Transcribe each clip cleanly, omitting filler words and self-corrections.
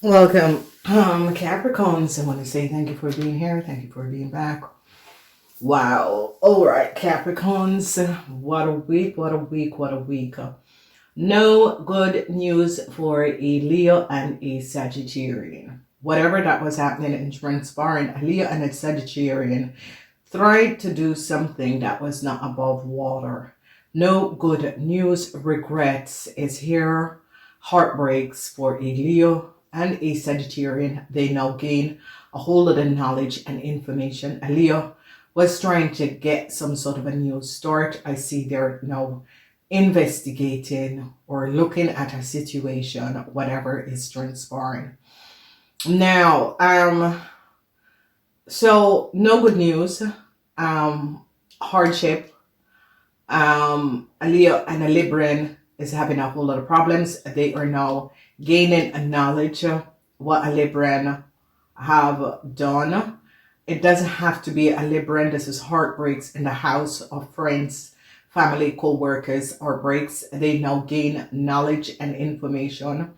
Welcome, Capricorns. I want to say thank you for being here. Thank you for being back. Wow. All right, Capricorns. What a week. What a week. What a week. No good news for a Leo and a Sagittarian. Whatever that was happening in transpiring, a Leo and a Sagittarian tried to do something that was not above water. No good news. Regrets is here. Heartbreaks for a Leo and a Sagittarian. They now gain a whole lot of knowledge and information. A Leo was trying to get some sort of a new start. I see they're now investigating or looking at a situation, whatever is transpiring. Now, so no good news, hardship. A Leo and a Libran is having a whole lot of problems. They are now gaining a knowledge what a Libran have done. It doesn't have to be a Libran. This is heartbreaks in the house of friends, family, co-workers, or breaks. They now gain knowledge and information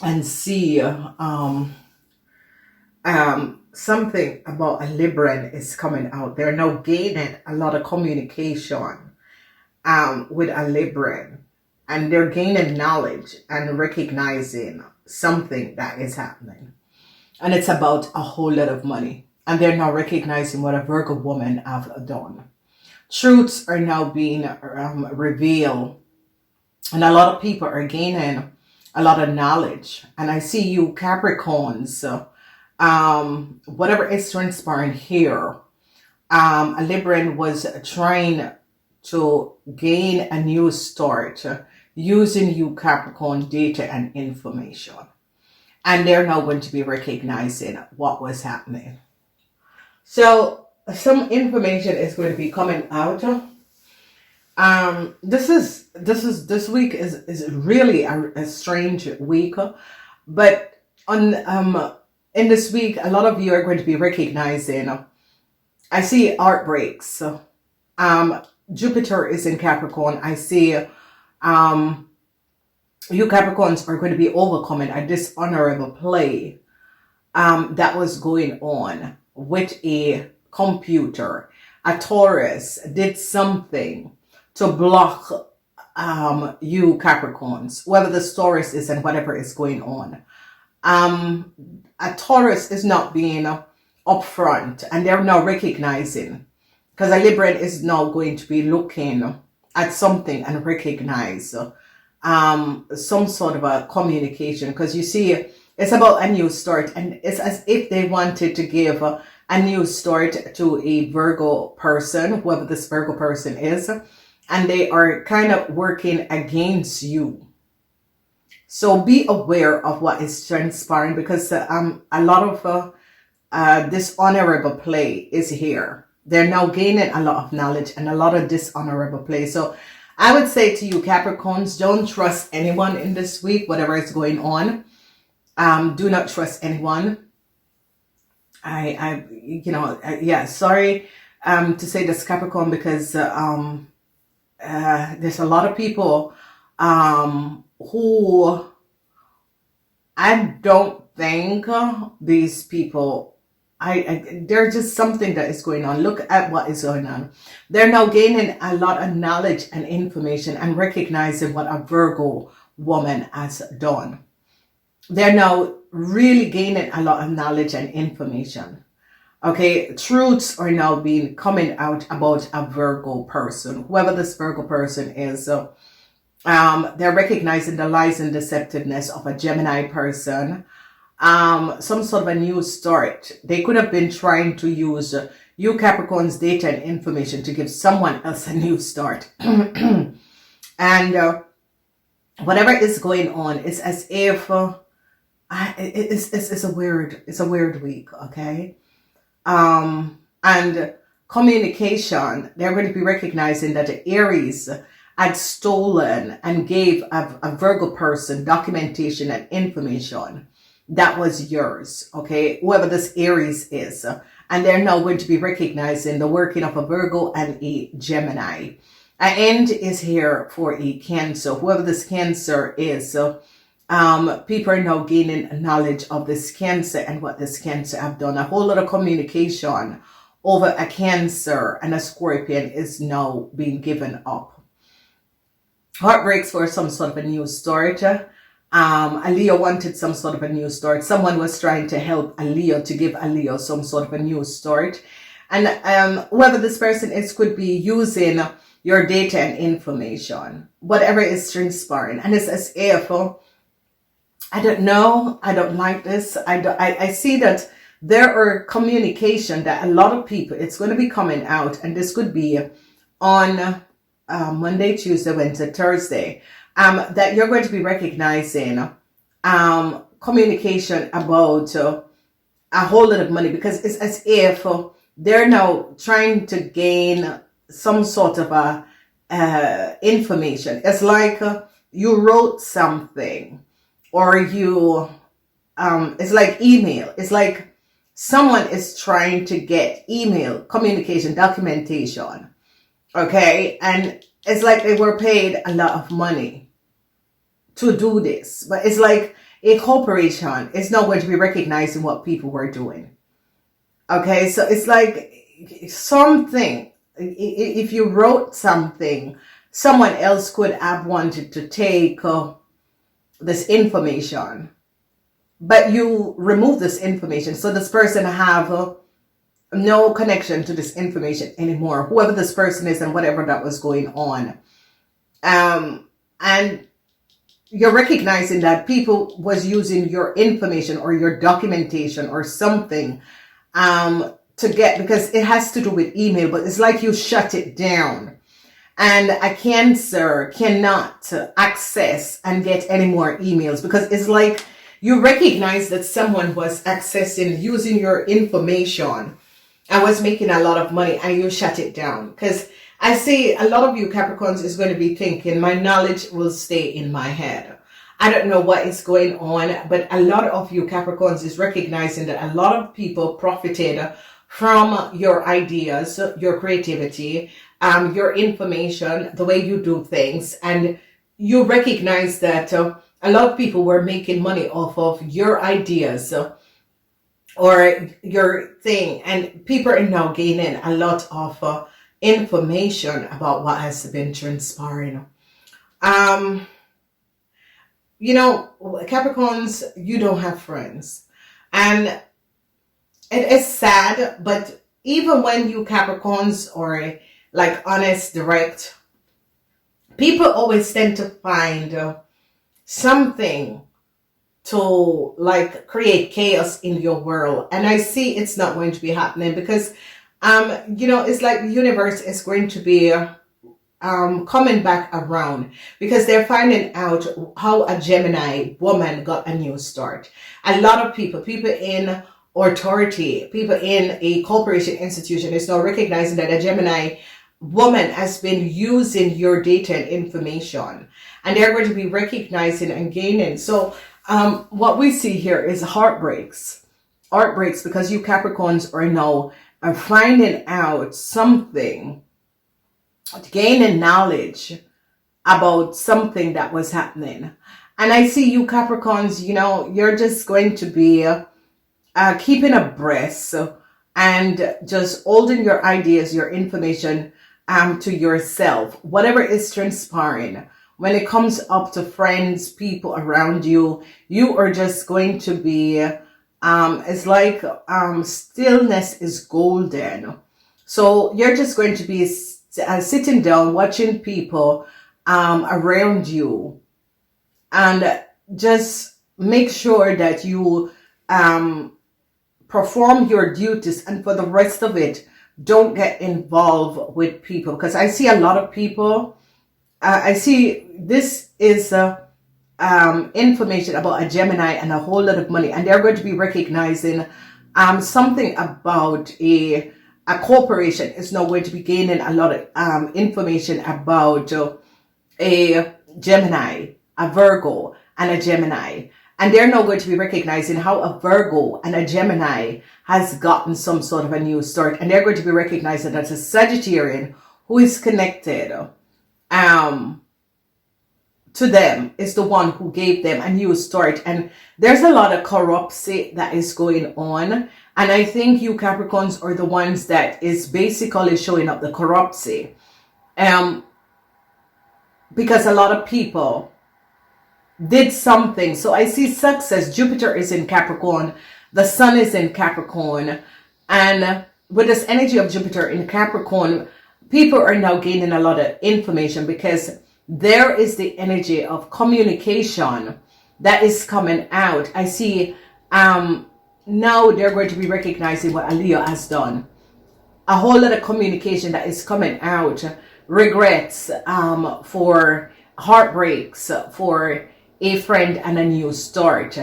and see something about a Libran is coming out. They're now gaining a lot of communication with a Libran, and they're gaining knowledge and recognizing something that is happening. And it's about a whole lot of money. And they're now recognizing what a Virgo woman have done. Truths are now being revealed. And a lot of people are gaining a lot of knowledge. And I see you Capricorns, whatever is transpiring here, a Libran was trying to gain a new start using you Capricorn data and information. And they're now going to be recognizing what was happening. So some information is going to be coming out. This week is really a strange week, but on in this week a lot of you are going to be recognizing. I see heartbreaks. Jupiter is in Capricorn. I see you Capricorns are going to be overcoming a dishonorable play that was going on with a computer. A Taurus did something to block you Capricorns, whether the Taurus is and whatever is going on. A Taurus is not being upfront, and they're now recognizing, because a Libran is now going to be looking at something and recognize some sort of a communication, because you see it's about a new start, and it's as if they wanted to give a new start to a Virgo person, whoever this Virgo person is, and they are kind of working against you. So be aware of what is transpiring, because a lot of dishonorable play is here. They're now gaining a lot of knowledge and a lot of dishonorable play. So I would say to you Capricorns, don't trust anyone in this week, whatever is going on. Do not trust anyone. Yeah, sorry to say this, Capricorn, because there's a lot of people who I don't think these people, there's just something that is going on. Look at what is going on. They're now gaining a lot of knowledge and information and recognizing what a Virgo woman has done. They're now really gaining a lot of knowledge and information. Okay, truths are now being coming out about a Virgo person, whoever this Virgo person is. They're recognizing the lies and deceptiveness of a Gemini person. Some sort of a new start. They could have been trying to use you Capricorn's data and information to give someone else a new start. And whatever is going on, it's as if it's a weird week, okay? And communication, they're going to be recognizing that the Aries had stolen and gave a Virgo person documentation and information that was yours, okay? Whoever this Aries is. And they're now going to be recognizing the working of a Virgo and a Gemini. An end is here for a Cancer. Whoever this Cancer is, People are now gaining knowledge of this Cancer and what this Cancer have done. A whole lot of communication over a Cancer and a Scorpion is now being given up. Heartbreaks for some sort of a new start. A Leo wanted some sort of a new start. Someone was trying to help a Leo, to give a Leo some sort of a new start. And whoever this person is could be using your data and information, whatever is transpiring. And it's as if, I don't know, I don't like this. I see that there are communication that a lot of people, it's going to be coming out, and this could be on Monday, Tuesday, Wednesday, Thursday, that you're going to be recognizing communication about a whole lot of money, because it's as if they're now trying to gain some sort of a information. It's like you wrote something, or you it's like email. It's like someone is trying to get email communication documentation, okay, and it's like they were paid a lot of money to do this, but it's like a corporation is not going to be recognizing what people were doing. Okay, so it's like something, if you wrote something, someone else could have wanted to take this information, but you remove this information, so this person have no connection to this information anymore, whoever this person is and whatever that was going on. And you're recognizing that people was using your information or your documentation or something to get, because it has to do with email, but it's like you shut it down, and a Cancer cannot access and get any more emails, because it's like you recognize that someone was accessing, using your information and was making a lot of money, and you shut it down. Because I see a lot of you Capricorns is going to be thinking, my knowledge will stay in my head. I don't know what is going on, but a lot of you Capricorns is recognizing that a lot of people profited from your ideas, your creativity, your information, the way you do things, and you recognize that a lot of people were making money off of your ideas or your thing, and people are now gaining a lot of information about what has been transpiring. You know, Capricorns, you don't have friends, and it is sad, but even when you Capricorns are like honest, direct, people always tend to find something to like create chaos in your world. And I see it's not going to be happening, because you know, it's like the universe is going to be coming back around, because they're finding out how a Gemini woman got a new start. A lot of people in authority, people in a corporation institution is now recognizing that a Gemini woman has been using your data and information, and they're going to be recognizing and gaining. So what we see here is heartbreaks, because you Capricorns are now finding out something, gaining knowledge about something that was happening. And I see you Capricorns, you know, you're just going to be keeping abreast and just holding your ideas, your information to yourself, whatever is transpiring. When it comes up to friends, people around you, you are just going to be, it's like stillness is golden. So you're just going to be sitting down, watching people around you, and just make sure that you perform your duties, and for the rest of it, don't get involved with people. Because I see a lot of people, I see this is information about a Gemini and a whole lot of money, and they're going to be recognizing something about a corporation is now going to be gaining a lot of information about a Gemini, a Virgo, and a Gemini. And they're now going to be recognizing how a Virgo and a Gemini has gotten some sort of a new start. And they're going to be recognizing that a Sagittarian who is connected to them is the one who gave them a new start. And there's a lot of corruption that is going on. And I think you Capricorns are the ones that is basically showing up the corruption. Because a lot of people did something. So I see success. Jupiter is in Capricorn. The sun is in Capricorn. And with this energy of Jupiter in Capricorn, people are now gaining a lot of information because there is the energy of communication that is coming out. I see now they're going to be recognizing what a Leo has done. A whole lot of communication that is coming out. Regrets, for heartbreaks, for a friend and a new start.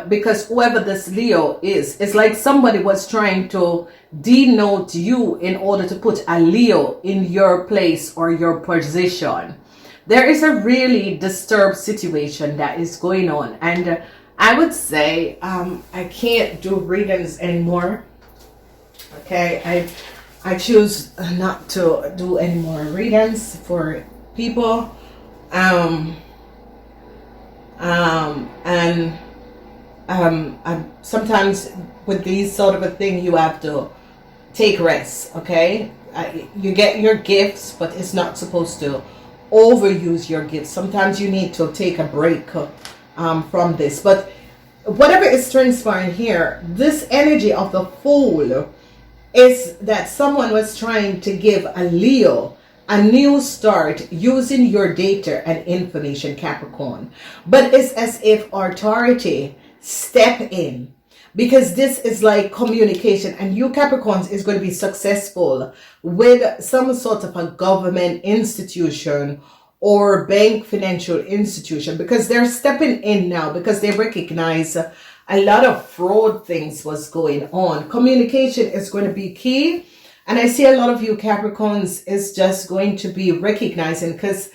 Because whoever this Leo is, it's like somebody was trying to denote you in order to put a Leo in your place or your position. There is a really disturbed situation that is going on. And I would say I can't do readings anymore. Okay, I choose not to do any more readings for people. Sometimes with these sort of a thing, you have to take rest. Okay, you get your gifts, but it's not supposed to overuse your gifts. Sometimes you need to take a break from this. But whatever is transpiring here, this energy of the Fool is that someone was trying to give a Leo a new start using your data and information, Capricorn. But it's as if authority step in, because this is like communication, and you Capricorns is going to be successful with some sort of a government institution or bank financial institution, because they're stepping in now because they recognize a lot of fraud things was going on. Communication is going to be key. And I see a lot of you Capricorns is just going to be recognizing, because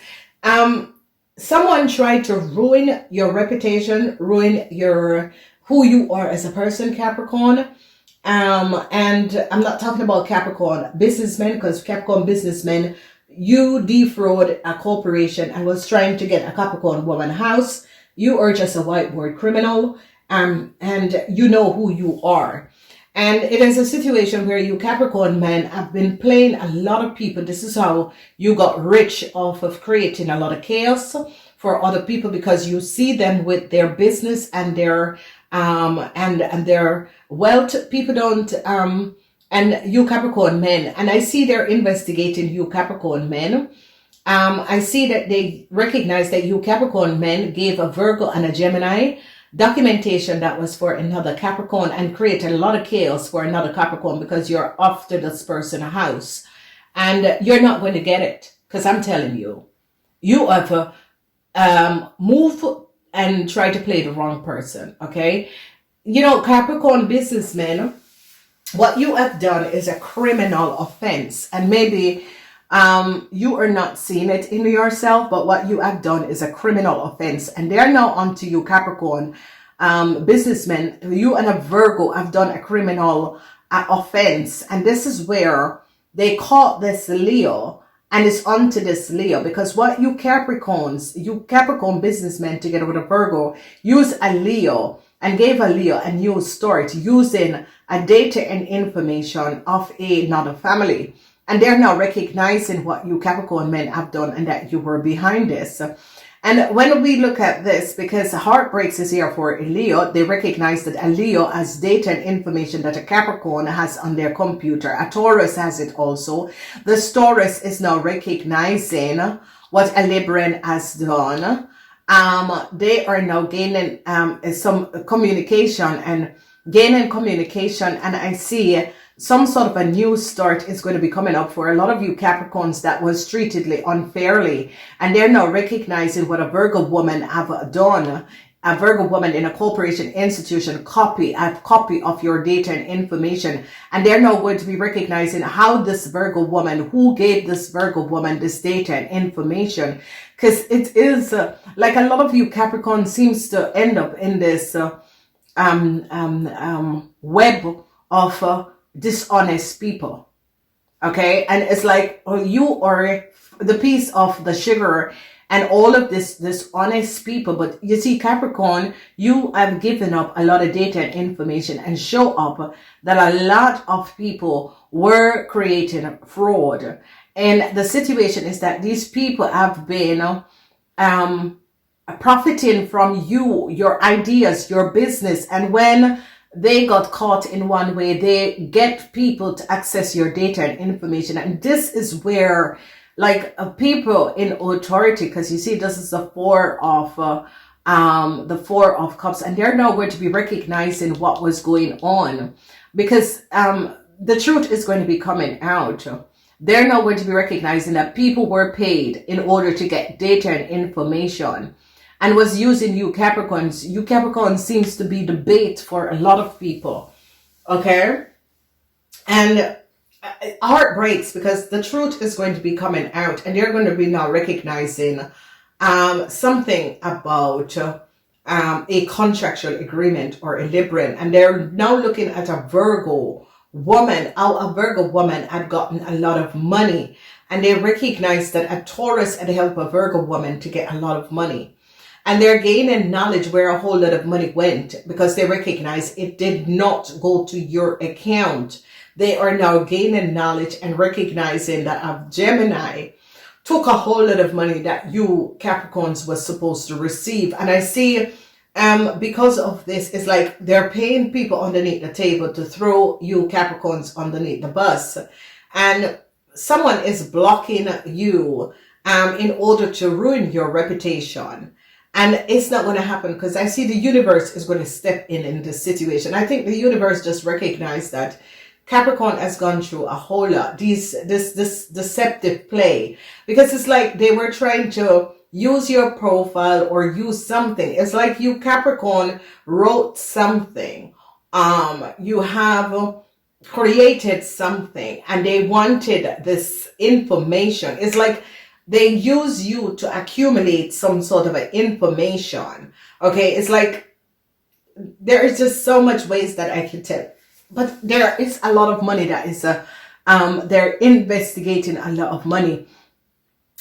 someone tried to ruin your reputation, ruin your who you are as a person, Capricorn. And I'm not talking about Capricorn businessmen, because Capricorn businessmen, you defraud a corporation and was trying to get a Capricorn woman house. You are just a whiteboard criminal. And you know who you are. And it is a situation where you Capricorn men have been playing a lot of people. This is how you got rich off of creating a lot of chaos for other people, because you see them with their business and their and their wealth. People don't and you Capricorn men, and I see they're investigating you Capricorn men. I see that they recognize that you Capricorn men gave a Virgo and a Gemini documentation that was for another Capricorn and created a lot of chaos for another Capricorn, because you're after this person a house and you're not going to get it, because I'm telling you, you have to move and try to play the wrong person. Okay, you know, Capricorn businessmen, what you have done is a criminal offense, and maybe you are not seeing it in yourself, but what you have done is a criminal offense, and they are now onto you Capricorn businessmen. You and a Virgo have done a criminal offense, and this is where they caught this Leo, and it's onto this Leo, because what you Capricorns, you Capricorn businessmen together with a Virgo, use a Leo and gave a Leo a new start using a data and information of another family. And they're now recognizing what you Capricorn men have done and that you were behind this. And when we look at this, because heartbreaks is here for a Leo, they recognize that a Leo has data and information that a Capricorn has on their computer. A Taurus has it also. The Taurus is now recognizing what a Libran has done. They are now gaining some communication and gaining communication. And I see some sort of a new start is going to be coming up for a lot of you Capricorns that was treated unfairly. And they're now recognizing what a Virgo woman have done. A Virgo woman in a corporation institution a copy of your data and information. And they're now going to be recognizing how this Virgo woman, who gave this Virgo woman this data and information. Because it is like a lot of you Capricorn seems to end up in this web of dishonest people. Okay, and it's like, oh, you are the piece of the sugar and all of this dishonest people. But you see, Capricorn, you have given up a lot of data and information and show up that a lot of people were creating fraud. And the situation is that these people have been profiting from you, your ideas, your business. And when they got caught in one way, they get people to access your data and information. And this is where, like, people in authority, because you see, this is the Four of Cups, and they're now going to be recognizing what was going on, because the truth is going to be coming out. They're now going to be recognizing that people were paid in order to get data and information, and was using you Capricorns. You Capricorn seems to be the bait for a lot of people. Okay? And heart breaks, because the truth is going to be coming out, and they're going to be now recognizing something about a contractual agreement or a Libran, and they're now looking at a Virgo woman, how a Virgo woman had gotten a lot of money, and they recognize that a Taurus had helped a Virgo woman to get a lot of money. And they're gaining knowledge where a whole lot of money went, because they recognize it did not go to your account. They are now gaining knowledge and recognizing that a Gemini took a whole lot of money that you Capricorns was supposed to receive. And I see because of this, it's like they're paying people underneath the table to throw you Capricorns underneath the bus. And someone is blocking you in order to ruin your reputation. And it's not going to happen, because I see the universe is going to step in this situation. I think the universe just recognized that Capricorn has gone through a whole lot, this deceptive play, because it's like they were trying to use your profile or use something. It's like you Capricorn wrote something. You have created something, and they wanted this information. It's like they use you to accumulate some sort of information. Okay, it's like there is just so much ways that I can tell, but there is a lot of money that is they're investigating a lot of money,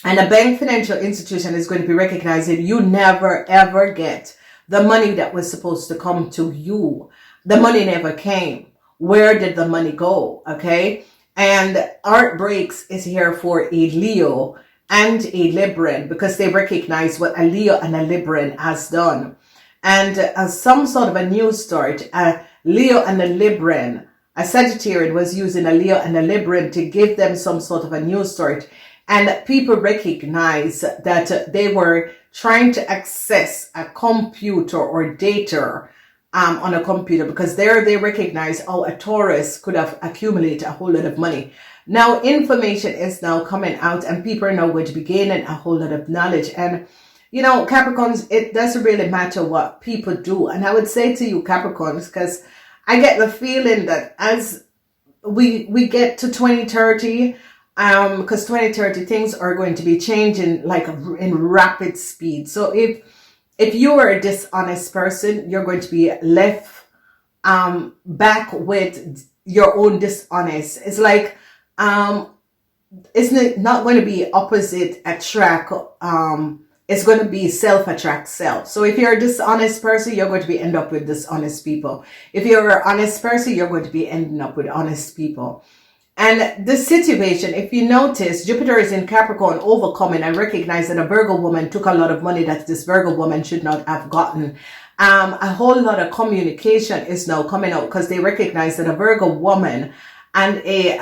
and a bank financial institution is going to be recognizing you never ever get the money that was supposed to come to you. The money never came. Where did the money go? Okay, and Art Breaks is here for a Leo and a Libran, because they recognize what a Leo and a Libran has done. And some sort of a news start, a Leo and a Libran, a Sagittarian was using a Leo and a Libran to give them some sort of a news start. And people recognize that they were trying to access a computer or data on a computer, because there they recognize how a Taurus could have accumulated a whole lot of money. Now information is now coming out, and people are now going to be gaining a whole lot of knowledge. And you know, Capricorns, it doesn't really matter what people do. And I would say to you Capricorns, because I get the feeling that as we get to 2030, because 2030 things are going to be changing like in rapid speed. So if you are a dishonest person, you're going to be left back with your own dishonest. It's like it's not going to be opposite attract. It's going to be self attract self. So if you're a dishonest person, you're going to be end up with dishonest people. If you're an honest person, you're going to be ending up with honest people. And the situation, if you notice, Jupiter is in Capricorn, overcoming and recognize that a Virgo woman took a lot of money that this Virgo woman should not have gotten. A whole lot of communication is now coming out, because they recognize that a Virgo woman and a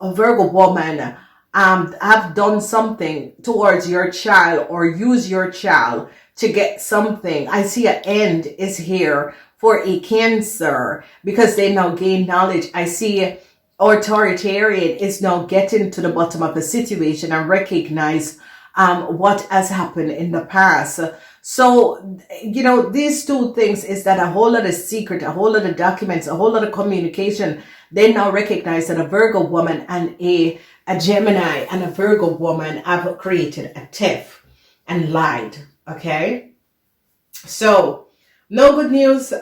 Virgo woman have done something towards your child, or use your child to get something. I see an end is here for a Cancer, because they now gain knowledge. I see authoritarian is now getting to the bottom of the situation and recognize what has happened in the past. So, you know, these two things is that a whole lot of secret, a whole lot of documents, a whole lot of communication, they now recognize that a Virgo woman and a Gemini and a Virgo woman have created a theft and lied. Okay. So no good news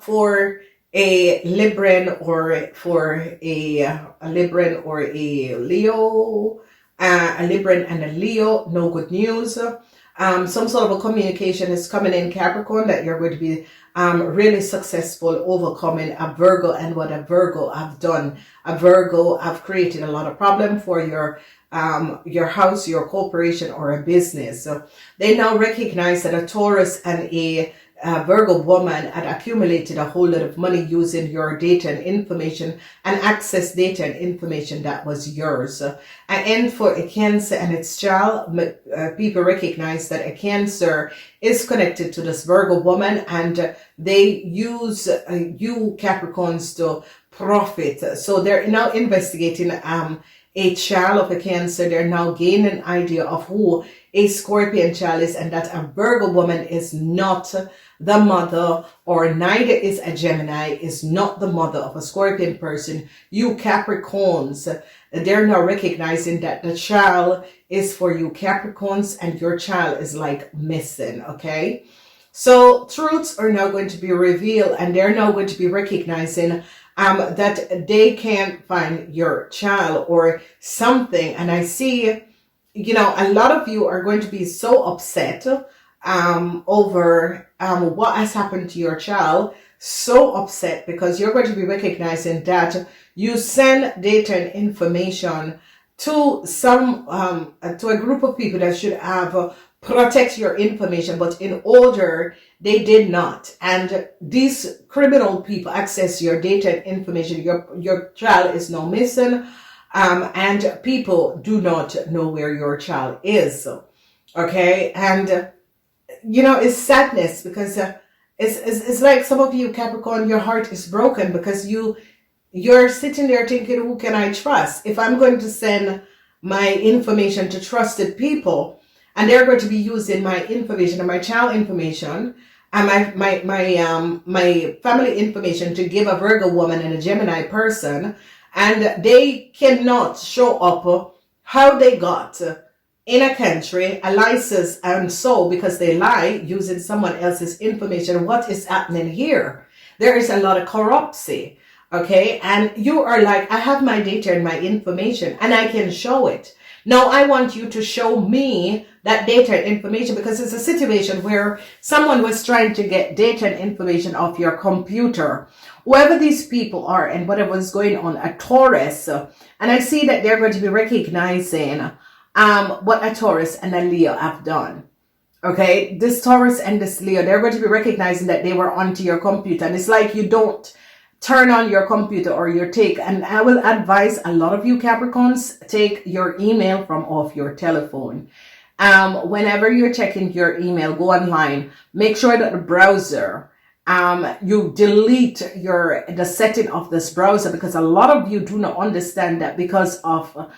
for a Libran or for a Libran or a Leo. A Libran and a Leo, no good news. Some sort of a communication is coming in Capricorn that you're going to be really successful overcoming a Virgo and what a Virgo have done. A Virgo have created a lot of problem for your house, your corporation, or a business. So they now recognize that a Taurus and a Virgo woman had accumulated a whole lot of money using your data and information and access data and information that was yours. And for a Cancer and its child, people recognize that a Cancer is connected to this Virgo woman, and they use you Capricorns to profit. So they're now investigating a child of a Cancer. They're now gaining an idea of who a Scorpion child is, and that a Virgo woman is not the mother, or neither is a Gemini, is not the mother of a Scorpion person. You Capricorns, they're now recognizing that the child is for you Capricorns, and your child is like missing, okay? So truths are now going to be revealed, and they're now going to be recognizing that they can't find your child or something. And I see, you know, a lot of you are going to be so upset over what has happened to your child. So upset because you're going to be recognizing that you send data and information to to a group of people that should have protect your information, but in order they did not. And these criminal people access your data and information. Your child is now missing, and people do not know where your child is. Okay, and you know, it's sadness because it's like some of you Capricorn, your heart is broken because you're sitting there thinking, who can I trust? If I'm going to send my information to trusted people, and they're going to be using my information and my child information and my family information to give a Virgo woman and a Gemini person, and they cannot show up how they got in a country a license, and so because they lie using someone else's information. What is happening here? There is a lot of corruption, okay? And you are like, I have my data and my information and I can show it. Now I want you to show me that data and information, because it's a situation where someone was trying to get data and information off your computer. Whoever these people are and whatever is going on, a Taurus, and I see that they're going to be recognizing what a Taurus and a Leo have done. Okay, this Taurus and this Leo, they're going to be recognizing that they were onto your computer, and it's like you don't turn on your computer or your take. And I will advise a lot of you Capricorns, take your email from off your telephone. Whenever you're checking your email, go online, make sure that the browser, you delete the setting of this browser, because a lot of you do not understand that because of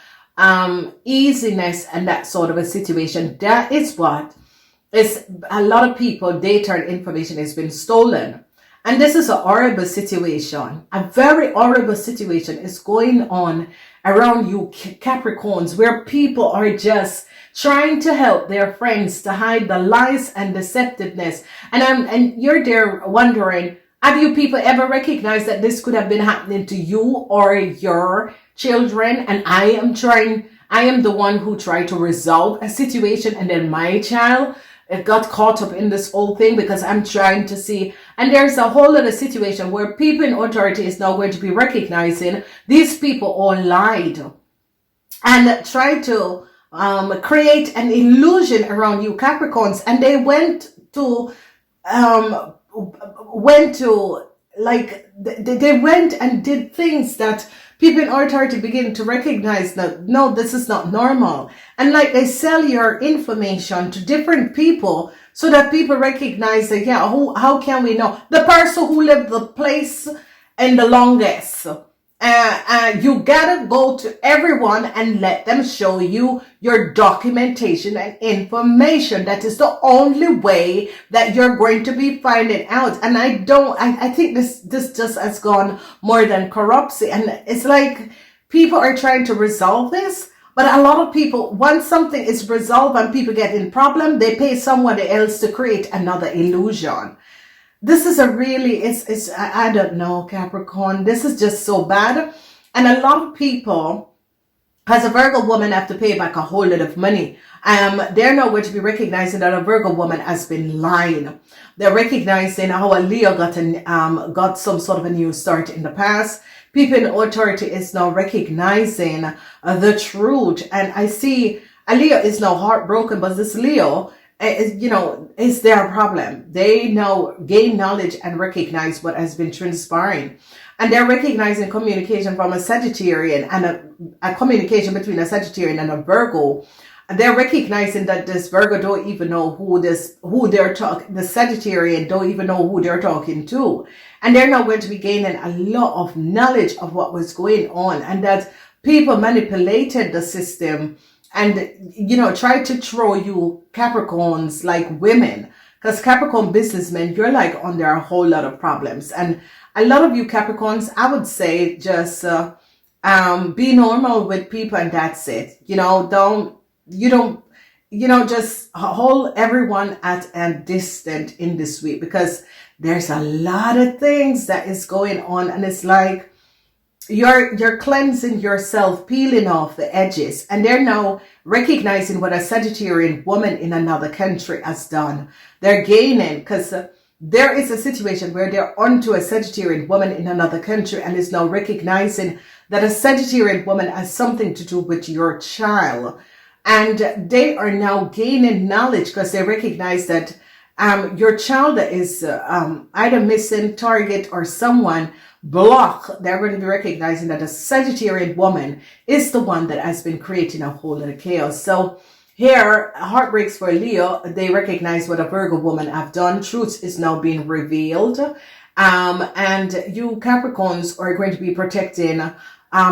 easiness and that sort of a situation. That is what is a lot of people data and information has been stolen. And this is a horrible situation. A very horrible situation is going on around you Capricorns, where people are just trying to help their friends to hide the lies and deceptiveness. And you're there wondering, have you people ever recognized that this could have been happening to you or your children? And I am the one who tried to resolve a situation, and then my child got caught up in this whole thing because I'm trying to see. And there's a whole other situation where people in authority is now going to be recognizing these people all lied and tried to create an illusion around you Capricorns. And they went to they went and did things that people in authority begin to recognize that, no, this is not normal. And like they sell your information to different people so that people recognize that, yeah, how can we know? The person who lived the place and the longest. You gotta go to everyone and let them show you your documentation and information. That is the only way that you're going to be finding out. And I think this just has gone more than corruption. And it's like people are trying to resolve this, but a lot of people, once something is resolved and people get in problem, they pay someone else to create another illusion. This is I don't know, Capricorn. This is just so bad. And a lot of people as a Virgo woman have to pay back a whole lot of money. They're now going to be recognizing that a Virgo woman has been lying. They're recognizing how a Leo got some sort of a new start in the past. People in authority is now recognizing the truth. And I see a Leo is now heartbroken, but this Leo is their problem. They now gain knowledge and recognize what has been transpiring. And they're recognizing communication from a Sagittarian and a communication between a Sagittarian and a Virgo. And they're recognizing that this Virgo don't even know who they're talking, the Sagittarian don't even know who they're talking to. And they're now going to be gaining a lot of knowledge of what was going on, and that people manipulated the system and, tried to throw you Capricorns like women. Because Capricorn businessmen, you're like under a whole lot of problems. And a lot of you Capricorns, I would say just be normal with people and that's it. Just hold everyone at a distance in this week, because there's a lot of things that is going on, and it's like you're cleansing yourself, peeling off the edges. And they're now recognizing what a Sagittarian woman in another country has done. They're gaining, because there is a situation where they're onto a Sagittarian woman in another country and is now recognizing that a Sagittarian woman has something to do with your child. And they are now gaining knowledge because they recognize that your child is either missing, target, or someone block. They're going to be recognizing that a Sagittarian woman is the one that has been creating a whole lot of chaos. So here, heartbreaks for Leo, they recognize what a Virgo woman have done. Truth is now being revealed. And you Capricorns are going to be protecting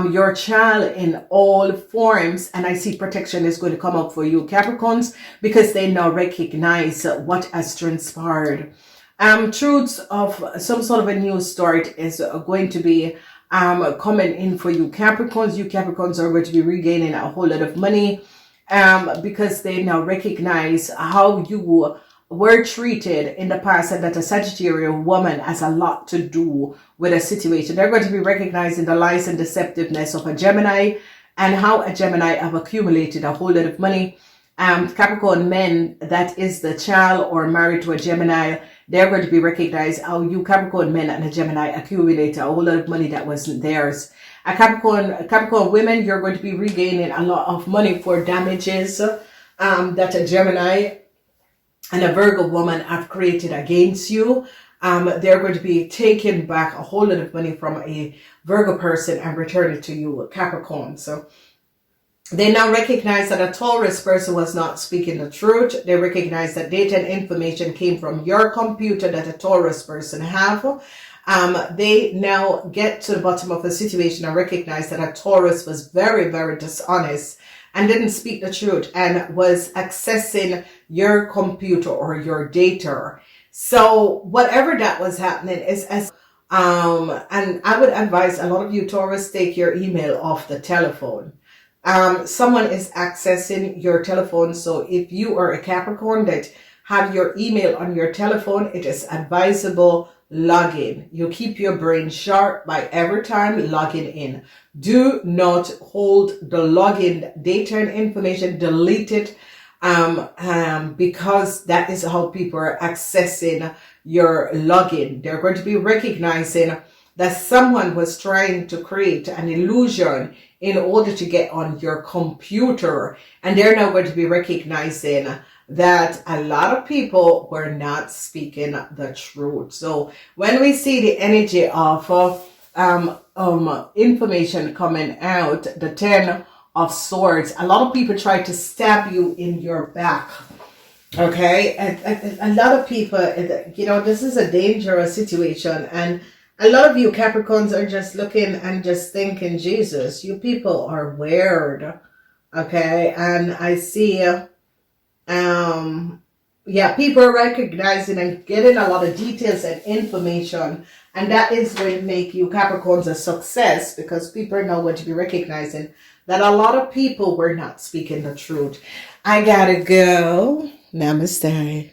your child in all forms. And I see protection is going to come up for you Capricorns, because they now recognize what has transpired. Truths of some sort of a new start is going to be coming in for you Capricorns. You Capricorns are going to be regaining a whole lot of money because they now recognize how you were treated in the past, and that a Sagittarian woman has a lot to do with a situation. They're going to be recognizing the lies and deceptiveness of a Gemini, and how a Gemini have accumulated a whole lot of money. Capricorn men, that is the child or married to a Gemini, they're going to be recognized how you Capricorn men and a Gemini accumulate a whole lot of money that wasn't theirs. A Capricorn women, you're going to be regaining a lot of money for damages that a Gemini and a Virgo woman have created against you. They're going to be taking back a whole lot of money from a Virgo person and return it to you Capricorn. So they now recognize that a Taurus person was not speaking the truth. They recognize that data and information came from your computer that a Taurus person have. They now get to the bottom of the situation and recognize that a Taurus was very, very dishonest and didn't speak the truth and was accessing your computer or your data. So whatever that was happening is and I would advise a lot of you Taurus, take your email off the telephone. Someone is accessing your telephone. So if you are a Capricorn that have your email on your telephone, it is advisable log in. You keep your brain sharp by every time logging in. Do not hold the login data and information, delete it, because that is how people are accessing your login. They're going to be recognizing that someone was trying to create an illusion in order to get on your computer. And they're now going to be recognizing that a lot of people were not speaking the truth. So when we see the energy of information coming out, the 10 of Swords, a lot of people try to stab you in your back. Okay, a lot of people, this is a dangerous situation, and a lot of you Capricorns are just looking and just thinking, Jesus, you people are weird. Okay, and I see, people are recognizing and getting a lot of details and information, and that is going to make you Capricorns a success, because people are now going to be recognizing that a lot of people were not speaking the truth. I gotta go. Namaste.